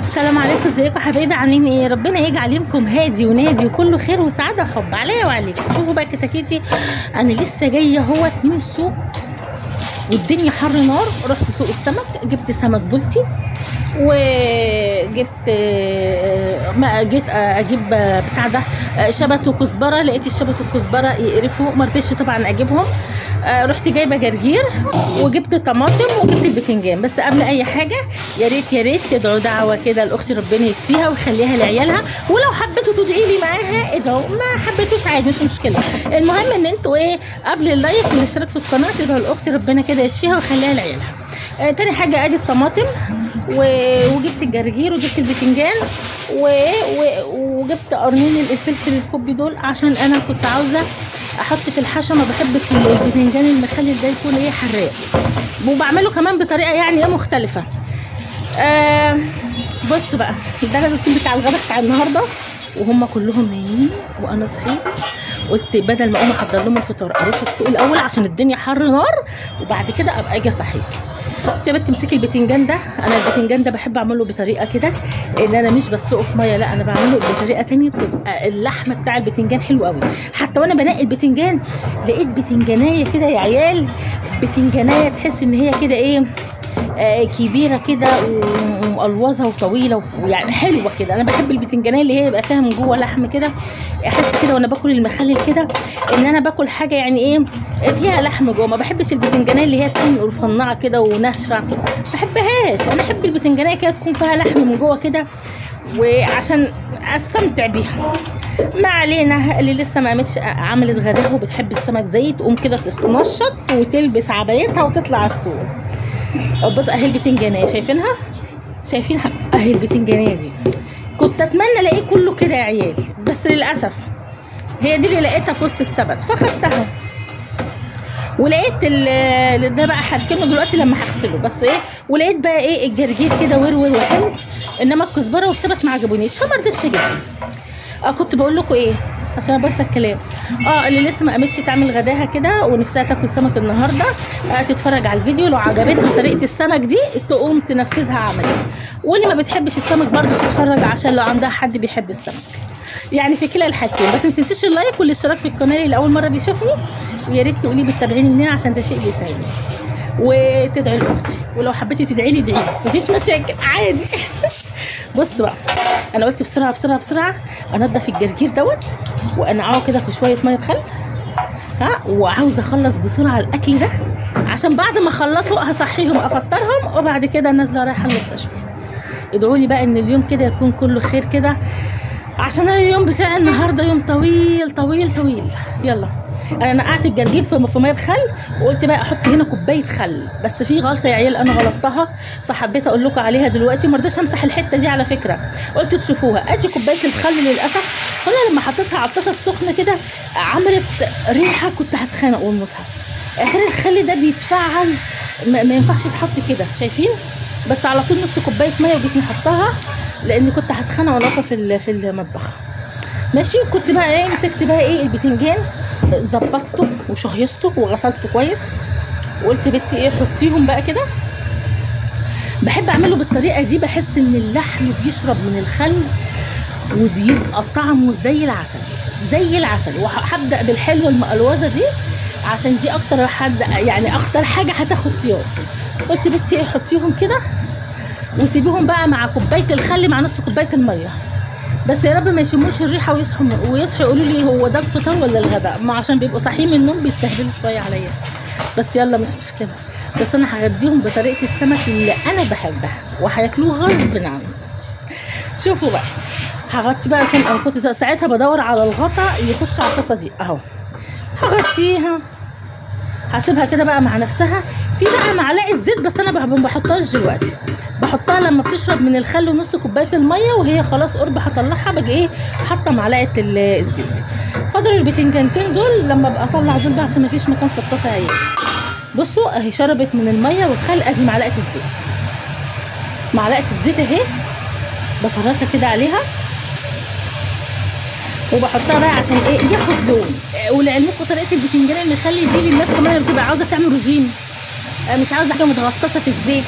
السلام عليكم، ازيكم حبايبي؟ عاملين ايه؟ ربنا يجعل يومكم هادي ونادي وكله خير وسعاده وحب عليا وعليكم. شوفوا بقى كتاكيتي، انا لسه جايه اهوت من السوق والدنيا حر نار. رحت سوق السمك، جبت سمك بلطي وجبت ما جيت اجيب بتاع ده شبت وكزبره. لقيت الشبت والكزبره يقرفوا، ما رضيتش طبعا اجيبهم. رحت جايبه جرجير وجبت طماطم وجبت البتنجان. بس قبل اي حاجه يا ريت تدعوا دعوه كده لاختي، ربنا يشفيها ويخليها لعيالها. ولو حبيتوا تدعي لي معاها ادعوا، ما حبيتوش عادي مش مشكله. المهم ان انتوا قبل اللايك والاشتراك في القناه تدعوا لاختي ربنا كده يشفيها ويخليها لعيالها. تاني حاجه ادي الطماطم وجبت الجرجير وجبت البتنجان وجبت قرنين الفلفل الكوبي دول، عشان انا كنت عاوزه احط في الحشوه. ما بحبش البتنجان المخلل ده يكون حراق، وبعمله كمان بطريقه مختلفه. بصوا بقى، ده الروتين بتاع الغدا بتاع النهارده، وهم كلهم نايمين وانا صحيت. قلت بدل ما اقوم احضر لهم الفطار اروح السوق الاول عشان الدنيا حر نار، وبعد كده ابقى اجي اصحيهم. جبت تمسكي البتنجان ده. انا البتنجان ده بحب اعمله بطريقه كده، ان انا مش بسلقه في ميه، لا انا بعمله بطريقه ثانيه، بتبقى اللحمه بتاع البتنجان حلو قوي. حتى وانا بنقي البتنجان لقيت بتنجانيه كده يا عيال، بتنجانيه تحس ان هي كده كبيره كده ومقلوظه وطويله ويعني حلوه كده. انا بحب البتنجانيه اللي هي يبقى فيها من جوه لحم كده، احس كده وانا باكل المخلل كده ان انا باكل حاجه فيها لحم جوه. ما بحبش البتنجانيه اللي هي تكون رفنعه كده وناشفه، ما بحبهاش. انا احب البتنجانيه كده تكون فيها لحم من جوه كده، وعشان استمتع بيها. ما علينا، اللي لسه ما قامتش عملت غداها وبتحب السمك زي تقوم كده تنشط وتلبس عبايتها وتطلع السوق. بص اهي البتنجانيه، شايفين اهي البتنجانيه دي. كنت اتمنى الاقيه كله كده يا عيال، بس للاسف هي دي اللي لقيتها في وسط السبت فاخدتها. ولقيت ده بقى هركنه دلوقتي لما هغسله بس ولقيت بقى الجرجير كده ورور وحلو، انما الكزبره والشبت ما عجبونيش فما رضيتش اجيبهم. كنت بقول لكم عشان بس الكلام. اللي لسه ما قامتش تعمل غداها كده ونفسها تاكل سمك النهارده، تتفرج على الفيديو. لو عجبتها طريقه السمك دي تقوم تنفذها عملي. واللي ما بتحبش السمك برضه تتفرج، عشان لو عندها حد بيحب السمك، يعني في كلا الحالتين. بس ما تنسيش اللايك والاشتراك في القناه اللي اول مره بيشوفني، ويا ريت تقولي بتتابعيني منين عشان ده شيء بيساعدني. وتدعي لاختي، ولو حبيتي تدعي لي ادعي لي، مفيش مشاكل عادي. بصوا بقى، انا قلت بسرعه انضف الجرجير دوت وانقعه كده في شويه ميه بخل، وعاوزه اخلص بسرعه الاكل ده، عشان بعد ما اخلصه هصحيهم افطرهم، وبعد كده نازله رايحه المستشفى. ادعوا لي بقى ان اليوم كده يكون كله خير كده، عشان انا اليوم بتاعي النهارده يوم طويل. يلا، انا نقعت الجرجير في ميه بخل، وقلت بقى احط هنا كوبايه خل. بس في غلطه يا عيال انا غلطتها، فحبيت اقول لكم عليها دلوقتي. ما رضيتش امسح الحته دي على فكره، قلت تشوفوها. ادي كوبايه الخل، للاسف انا لما حطيتها على الطاسه السخنه كده عملت ريحه، كنت هتخانق والمصحف. غير الخل ده بيتفعل، ما ينفعش يتحط كده، شايفين؟ بس على طول نص كوبايه ميه وجيت محطها، لان كنت هتخانق وانا واقفه في المطبخ. ماشي. كنت بقى مسكت بقى البتنجان، ظبطته وشهيصته وغسلته كويس، وقلت بنتي حطيهم بقى كده. بحب اعمله بالطريقه دي، بحس ان اللحم بيشرب من الخل وبيبقى طعمه زي العسل. وهبدا بالحلوه المقلوزه دي، عشان دي اكتر حاجه هتاخد طياب. قلت بنتي حطيهم كده وسيبيهم بقى مع كوبايه الخل مع نص كوبايه الميه. بس يا رب ما يشموش الريحه ويصحوا يقولوا لي هو ده الفطار ولا الغداء، ما عشان بيبقوا صاحيين من النوم بيستهبلوا شويه عليا. بس يلا مش مشكله، بس انا هغديهم بطريقه السمك اللي انا بحبها وهياكلوه غصب عنهم. شوفوا بقى، هغطي بقى عشان انا كنت ساعتها بدور على الغطا يخش على الطاسه دي اهو. هغطيها، هسيبها كده بقى مع نفسها. في بقى معلقه زيت، بس انا ما بحطهاش دلوقتي، بحطها لما بتشرب من الخل ونص كوبايه الميه، وهي خلاص قرب هطلعها باجي حاطه معلقه الزيت. فاضل البتنجانتين دول لما ابقى اطلع دول بقى، عشان ما فيش مكان في الطاسه اهي. بصوا اهي شربت من الميه والخل. ادي معلقه الزيت اهي، بفرطها كده عليها وبحطها بقى عشان ياخد لون. ولعلمكم طريقه البتنجان المخلي دي للناس كمان اللي بتبقى عاوزه تعمل رجيم، مش عاوزه حاجه متغطسه في الزيت،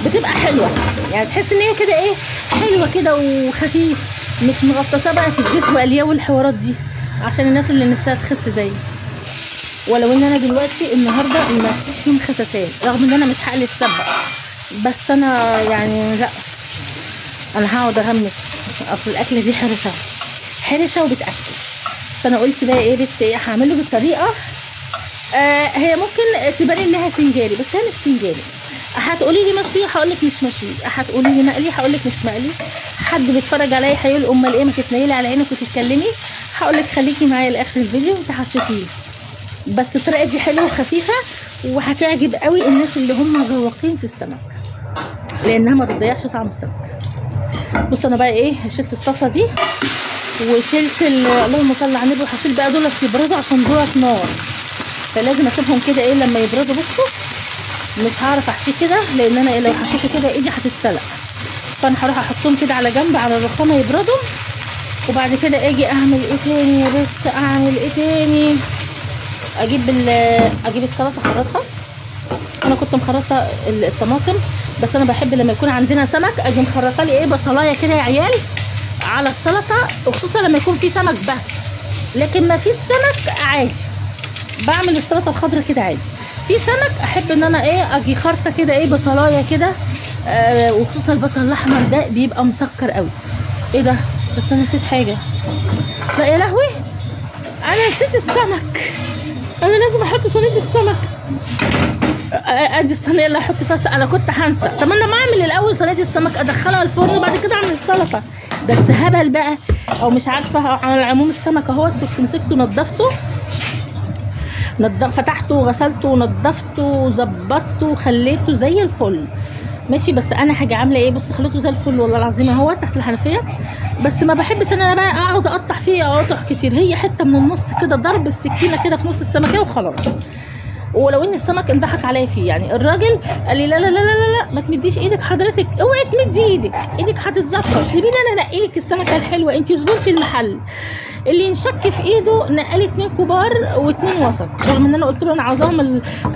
بتبقى حلوه يعني، تحس ان هي كده ايه حلوه كده وخفيف، مش مغطسه بقى في الزيت والياء والحوارات دي، عشان الناس اللي نفسها تخس زيي. ولو ان انا دلوقتي النهارده ما فيش يوم خسسان، رغم ان انا مش هقلي السبق، بس انا يعني لا، انا هقعد اغمس، اصل الاكله دي حرشه وبتاكل. بس انا قلت بقى ايه هعمله بالطريقه هي ممكن تبان انها سنجاري، بس هي مش سنجاري. هتقولي لي مشوي، هقول لك مش مشوي. هتقولي لي مقلي، هقول لك مش مقلي. حد بيتفرج عليا هيقول امال ايه ما تتنيلي على عينك وتتكلمي، هقول لك خليكي معايا لاخر الفيديو انت هتشوفيه. بس الطريقه دي حلوه وخفيفه وهتعجب قوي الناس اللي هم ذواقين في السمك، لانها ما بتضيعش طعم السمك. بص انا بقى ايه، شلت الصفه دي وشلت اللهم صل على النبي، وهشيل بقى دولت يبردوا عشان دولت نار، فلازم اسيبهم كده ايه لما يبردوا. بصوا مش هعرف احشيه كده، لان انا إيه لو حشيته كده ايدي هتتسلق، فانا هروح احطهم كده على جنب على الرخامه يبردوا، وبعد كده اجي اعمل ايه تاني يا بنت، اعمل ايه تاني، اجيب السلطه اخرطها. انا كنت مخرطه الطماطم، بس انا بحب لما يكون عندنا سمك اجي مخرطه لي ايه بصلايه كده يا عيال على السلطه، وخصوصا لما يكون في سمك بس، لكن ما فيش سمك عادي بعمل السلطه الخضراء كده عادي. في سمك احب ان انا ايه اجي خرطه كده ايه بصلايه كده وخصوصا البصل الاحمر ده بيبقى مسكر قوي. ايه ده، بس انا نسيت حاجه، لا يا لهوي انا نسيت السمك، انا لازم احط صينيه السمك. ادي الصينيه اللي هحط فيها، انا كنت هنسى. طب انا ما اعمل الاول صينيه السمك ادخلها الفرن وبعد كده اعمل السلطه، بس هبل بقى او مش عارفه. على العموم السمك اهوت كنت مسكته نضفته، فتحته وغسلته ونضفته وظبطته وخليته زي الفل ماشي. بس انا هاجي عامله ايه، بص خليته زي الفل والله العظيم اهو تحت الحنفيه، بس ما بحبش انا بقى اقعد اقطع فيه قطع كتير، هي حته من النص كده ضرب السكينه كده في نص السمكه وخلاص. ولو ان السمك انضحك عليا فيه يعني، الراجل قال لي لا لا لا لا لا ما تمديش ايدك حضرتك، اوعي تمدي ايدك هتتزفر، سيبيني انا انقي لك السمكه الحلوه، انت زبونة المحل. اللي ينشك في ايده نقلي 2 كبار و2 وسط، رغم ان انا قلت له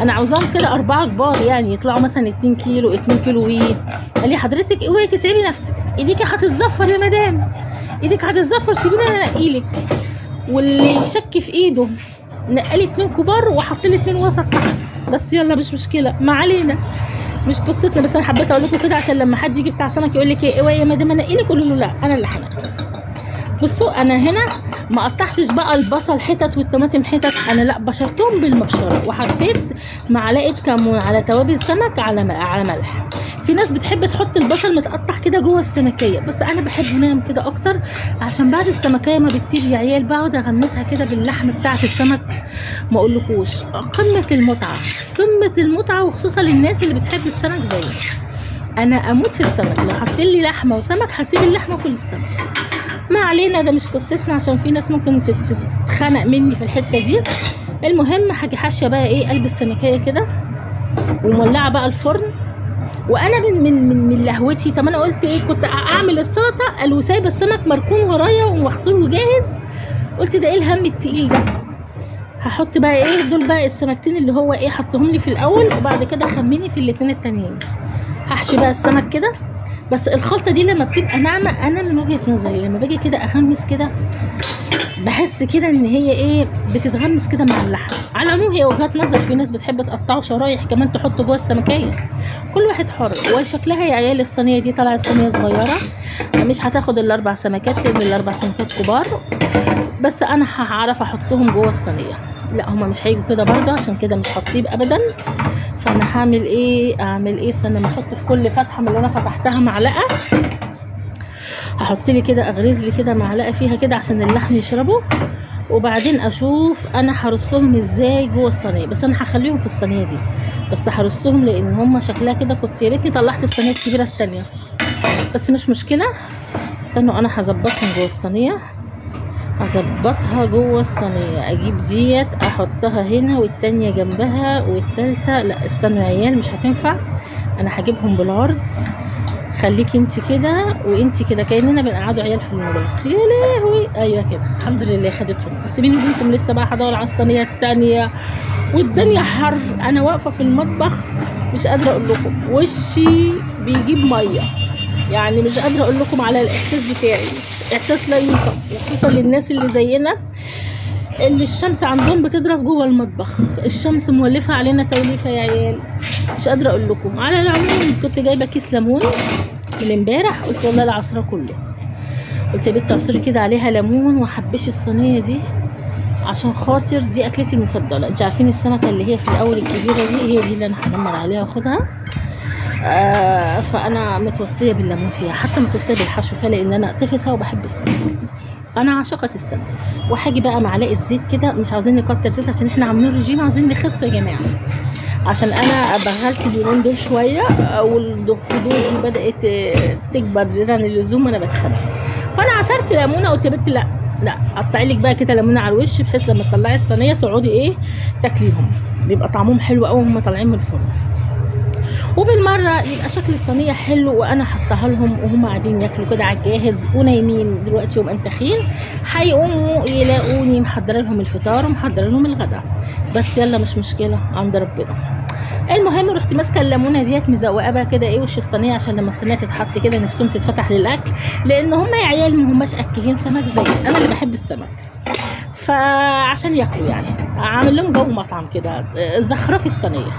انا عاوزاهم كده 4 كبار يعني يطلعوا مثلا 2 كيلو 2 كيلو وي. قال لي حضرتك اوعي تتعبي نفسك، ايديك هتتزفر يا مدام، ايدك هتتزفر، سيبيني انا انقي لك. واللي يشك في ايده نقلي 2 كبار وحط لي 2 وسط تحت، بس يلا مش مشكله ما علينا، مش قصتنا. بس انا حبيت اقول لكم كده عشان لما حد يجي بتاع سمك يقول لك ايه اوعي يا مدام انقي لك، قولوا له لا انا اللي هنقي. بصوا انا هنا ما قطعتش بقى البصل حتت والطماطم حتت، انا لا بشرتهم بالمبشره، وحطيت معلقه كمون على توابل سمك على ملح. في ناس بتحب تحط البصل متقطع كده جوه السمكيه، بس انا بحبه ناعم كده اكتر، عشان بعد السمكيه ما بتطيب يا عيال بقعد اغمسها كده باللحم بتاعه السمك، ما اقولكوش قمه المتعه قمه المتعه، وخصوصا للناس اللي بتحب السمك زيي. انا اموت في السمك، لو حطيت لي لحمه وسمك هسيب اللحمه كل السمك. ما علينا ده مش قصتنا، عشان في ناس ممكن تتخنق مني في الحته دي. المهم هاجي حاشيه بقى ايه قلب السمكيه كده ومولعه بقى الفرن. وانا من لهوتي، طب انا قلت ايه كنت اعمل السلطه قالوا سايبه السمك مركون ورايا ومغسول وجاهز، قلت ده ايه الهم التقيل ده، هحط بقى ايه دول بقى السمكتين اللي هو ايه حطهم لي في الاول، وبعد كده خمني في الاتنين التانيين. هحشي بقى السمك كده، بس الخلطه دي لما بتبقى ناعمه انا من وجهه نظري لما باجي كده اغمس كده بحس كده ان هي ايه بتتغمس كده مع اللحم. على العموم هي وجهات نظر، في ناس بتحب تقطعه شرايح كمان تحطه جوه السمكيه، كل واحد حر. وشكلها يا عيال الصينيه دي طلعت صينيه صغيره مش هتاخد ال4 سمكات، لان ال4 سمكات كبار، بس انا هعرف احطهم جوه الصينيه. لا هما مش هيجوا كده برضه، عشان كده مش هطيب ابدا. فانا هعمل ايه استنى ما احط في كل فتحه من اللي انا فتحتها معلقه، هحط لي كده اغرز لي كده معلقه فيها كده عشان اللحم يشربه، وبعدين اشوف انا هرصهم ازاي جوه الصينيه. بس انا هخليهم في الصينيه دي، بس هرصهم لان هما شكلها كده كنت يا ريتني طلعت الصينيه الكبيره الثانيه، بس مش مشكله. استنوا انا هظبطهم جوه الصينيه، هظبطها جوه الصينيه، اجيب ديت احطها هنا والتانيه جنبها والتالته، لا استنوا يا عيال مش هتنفع، انا هجيبهم بالعرض. خليكي انت كده وانت كده كاننا بنقعدوا عيال في المدرسه. يا لهوي ايوه كده الحمد لله خدتهم. بس بيني وبينكم لسه بقى هدور على الصينيه الثانيه والدنيا حر، انا واقفه في المطبخ مش قادره اقول لكم، وشي بيجيب ميه، يعني مش قادره اقول لكم على الاحساس بتاعي، احساس لا يوصف، وخصوصا للناس اللي زينا اللي الشمس عندهم بتضرب جوه المطبخ، الشمس مولفه علينا توليفه يا عيال، مش قادره اقول لكم. على العموم كنت جايبه كيس ليمون من امبارح، قلت والله العصره كله، قلت يا بنت اعصري كده عليها ليمون وحبشي الصينيه دي عشان خاطر دي اكلتي المفضله. انتوا عارفين السمكه اللي هي في الاول الكبيره دي، هي دي اللي انا هدمر عليها واخدها. فانا متوصيه بالليمون فيها، حتى متوصيه بالحشو فيها، لان انا طفسها وبحب السمك، انا عاشقه السمك. وهاجي بقى معلقه زيت كده، مش عاوزين نكتر زيت عشان احنا عاملين رجيم، عاوزين نخسوا يا جماعه، عشان انا بغلت اليومين دول شويه، والخدود دي بدات تكبر زياده عن اللزوم وانا بتخنق، فانا عصرت ليمونه وقلت يا بنت لا قطعي لك بقى كده ليمونه على الوش، بحيث لما تطلعي الصينيه تقعدي ايه تاكليهم، بيبقى طعمهم حلو قوي وهم طالعين من الفرن، وبالمره يبقى شكل الصينيه حلو، وانا حطها لهم وهم قاعدين ياكلوا كده على الجاهز ونايمين دلوقتي ومنتخين، هيقوموا يلاقوني محضره لهم الفطار ومحضره لهم الغداء، بس يلا مش مشكله عند ربنا. المهم رحت ماسكه الليمونه ديت مزوقه بقى كده ايه وش الصينيه، عشان لما الصينيه تتحط كده نفسهم تتفتح للاكل، لان هم يا عيال ما هماش اكلين سمك زي انا اللي بحب السمك، فعشان ياكلوا يعني عامل لهم جو مطعم كده زخرفي الصينيه.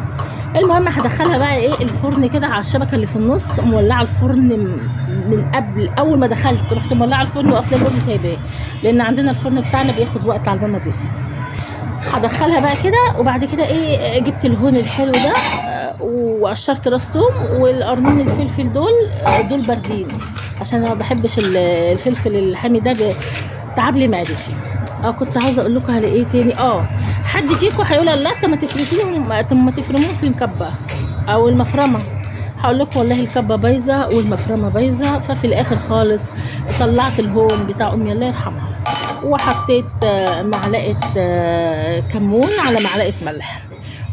المهم هدخلها بقى ايه الفرن كده على الشبكه اللي في النص، مولعه الفرن من قبل، اول ما دخلت رحت مولعه الفرن وقافله الباب وسايباه، لان عندنا الفرن بتاعنا بياخد وقت على ما بيسخن. هدخلها بقى كده، وبعد كده ايه جبت الهون الحلو ده وقشرت راس توم، والقرنين الفلفل دول باردين، عشان انا ما بحبش الفلفل الحامي ده تعب لي معدتي. كنت عاوزه اقول لكم على ايه تاني. حد فيكم هيقول لا طب ما تفرميهم، طب ما تفرموهم في الكبه او المفرمه، هقول لكم والله الكبه بايظه والمفرمه بايظه. ففي الاخر خالص طلعت الهون بتاع امي الله يرحمها، وحطيت معلقه كمون على معلقه ملح،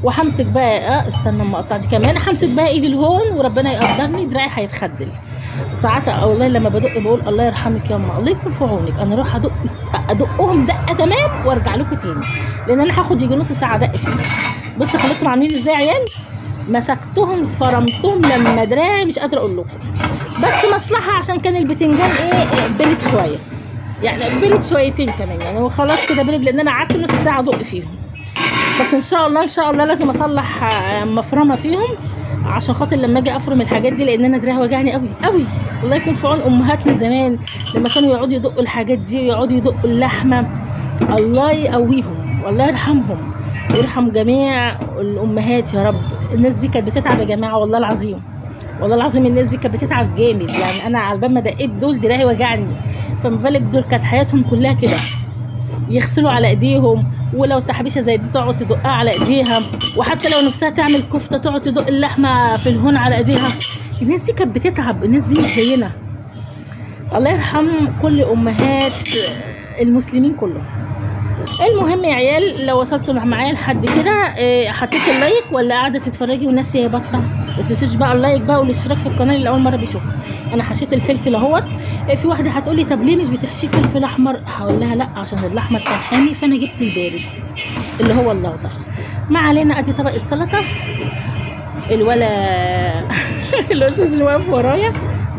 وهمسك بقى استنى اما اقطع دي كمان، همسك بقى ايدي الهون وربنا يقدرني دراعي هيتخدل ساعتها، والله لما بدق بقول الله يرحمك يا امه، الله يكون في عونك، انا اروح ادقهم دقه تمام وارجع لكم تاني، لان انا هاخد يجي نص ساعه دق فيه. بصوا خليتهم عاملين ازاي يا عيال، مسكتهم فرمتهم لما دراعي مش قادره اقول لكم، بس مصلحه عشان كان البتنجان ايه بلد شويه، يعني بلد شويتين كمان، يعني هو خلاص كده بلد، لان انا قعدت نص ساعه ادق فيهم. بس ان شاء الله لازم اصلح مفرمه فيهم، عشان خاطر لما اجي افرم الحاجات دي، لان انا دراعي وجعني قوي قوي. الله يكون في عون امهاتنا زمان لما كانوا يقعدوا يدقوا الحاجات دي، يقعدوا يدقوا اللحمه، الله يقويهم والله يرحمهم ويرحم جميع الامهات يا رب. الناس دي كانت بتتعب يا جماعه، والله العظيم والله العظيم الناس دي كانت بتتعب جامد، يعني انا على بال ما دقيت دول دراعي وجعني، فما بالك دول كانت حياتهم كلها كده، يغسلوا على ايديهم، ولو تحبيشه زي دي تقعد تدقها على ايديها، وحتى لو نفسها تعمل كفته تقعد تدق اللحمه في الهون على ايديها. الناس دي كانت بتتعب، الناس دي مش زينا. الله يرحم كل امهات المسلمين كلهم. المهم يا عيال لو وصلتوا معايا لحد كده حطيت اللايك ولا قاعده تتفرجي وناسيه يا بطه، ما تنسوش بقى اللايك بقى والاشتراك في القناه اللي اول مره بيشوفها. انا حشيت الفلفل اهوت. في واحده هتقولي طب ليه مش بتحشيه فلفل احمر؟ هقول لها لا عشان الاحمر كان حامي، فانا جبت البارد اللي هو الاخضر. ما علينا. ادي طبق السلطه. الولا الاستاذ اللي واقف ورايا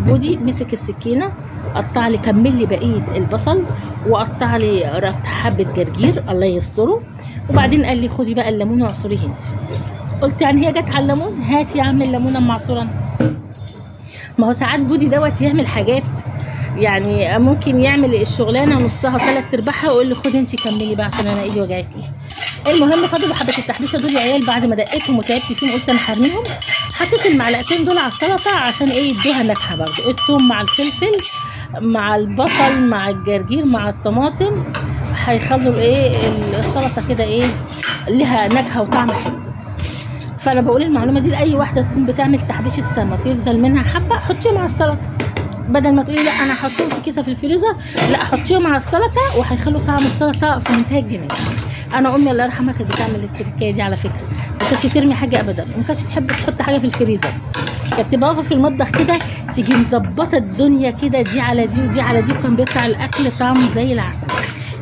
بودي مسك السكينه قطع لي، كمل لي بقيه البصل، وقطع لي حبه جرجير الله يستره، وبعدين قال لي خدي بقى الليمونه واعصريه انت. قلت يعني هي جت على الليمون؟ هاتي يا عم الليمونه معصوره. ما هو ساعات بودي دوت يعمل حاجات، يعني ممكن يعمل الشغلانه نصها ثلاث ارباعها ويقول لي خدي انت كملي بقى عشان انا ايدي وجعتني. المهم فضلوا حبه التحبيشه دول يا عيال، بعد ما دقيتهم وتعبت فيهم قلت انا هرميهم. حطيت المعلقتين دول على السلطه عشان ايه يدوها نكهه برده، الثوم مع الفلفل مع البصل مع الجرجير مع الطماطم هيخلوا ايه السلطه كده ايه لها نكهه وطعم حلو. فانا بقول المعلومه دي لاي واحده تكون بتعمل تحبيشه سمك يفضل منها حبه، حطيهم على السلطه، بدل ما تقولي لا انا هحطهم في كيسه في الفريزر، لا حطيهم على السلطه وهيخلوا طعم السلطه في منتهى الجمال. انا امي الله يرحمها كانت بتعمل التركيه دي على فكره، ما كانتش ترمي حاجه ابدا، وما كانتش تحب تحط حاجه في الفريزر، كانت تبقى واقفه في المطبخ كده تيجي مظبطه الدنيا كده، دي على دي ودي على دي، وكان بيطلع الاكل طعمه زي العسل.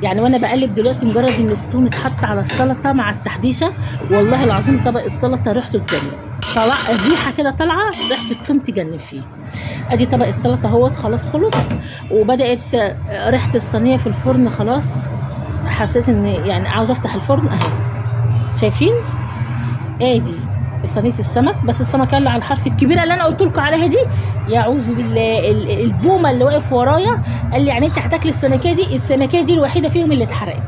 يعني وانا بقلب دلوقتي مجرد ان الثوم اتحط على السلطه مع التحبيشه، والله العظيم طبق السلطه ريحته تجنن، طلع الريحه كده طالعه ريحه الثوم تجنن فيه. ادي طبق السلطه اهوت خلاص خلص، وبدات ريحه الصينيه في الفرن خلاص، حسيت ان يعني عاوزه افتح الفرن اهي. شايفين؟ ادي صينيه السمك، بس السمكه اللي على الحرف الكبيره اللي انا قلت لكم عليها دي، يعوذ بالله، البومه اللي واقف ورايا قال لي يعني انت هتاكلي السمكيه دي؟ السمكيه دي الوحيده فيهم اللي اتحرقت.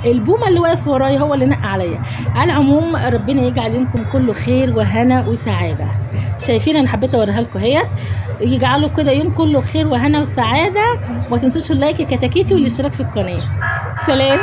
البومه اللي واقف ورايا هو اللي نق عليا. على العموم ربنا يجعل يومكم كله خير وهنا وسعاده. شايفين انا حبيت اوريها لكم اهيت، يجعلوا كده يوم كله خير وهنا وسعاده. وما تنسوش اللايك يا كتاكيتي والاشتراك في القناه. سلام.